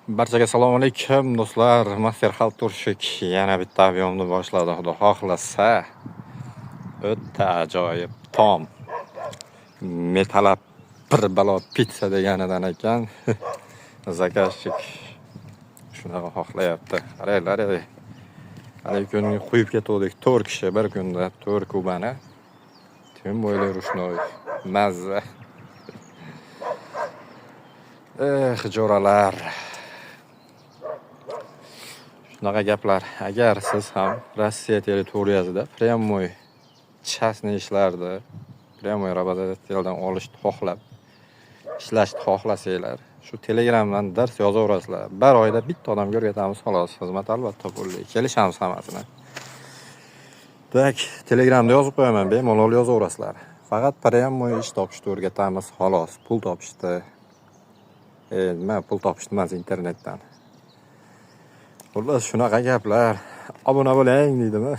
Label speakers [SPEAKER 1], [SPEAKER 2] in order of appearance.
[SPEAKER 1] Barchaga assalomu alaykum do'stlar. Master Xalturshik yana bitta ob'yomni boshladi. Xudo xohlasa. O'ta ajoyib tom. Metalab bir balo pizza deganidan ekan. Zakazchik shunaqa xohlayapti. Qaranglar. Hali kunga qo'yib ketdik 4 kishi bir kunda 4 kubani. Tüm bo'yli rushnoy mazza. Jo'ralar. Shunaqa gaplar. Agar siz ham Rossiya territoriyasida pryamoy chasni ishlardi, pryamoy работодателdan olishni xohlab, ishlashni xohlasanglar, shu Telegramdan dars yozaverasizlar. Bir oyda bitta odamga o'rgatamiz xolos. Xizmat albatta pulli. Kelishamiz hammasini. Tak, Telegramda yozib qo'yaman, bemalol yozaverasizlar. Faqat pryamoy ish topishni o'rgatamiz xolos. Pul topishni. Nima pul topishni emas internetdan. Xullas shunaqa gaplar. Obuna bo'ling deydimi?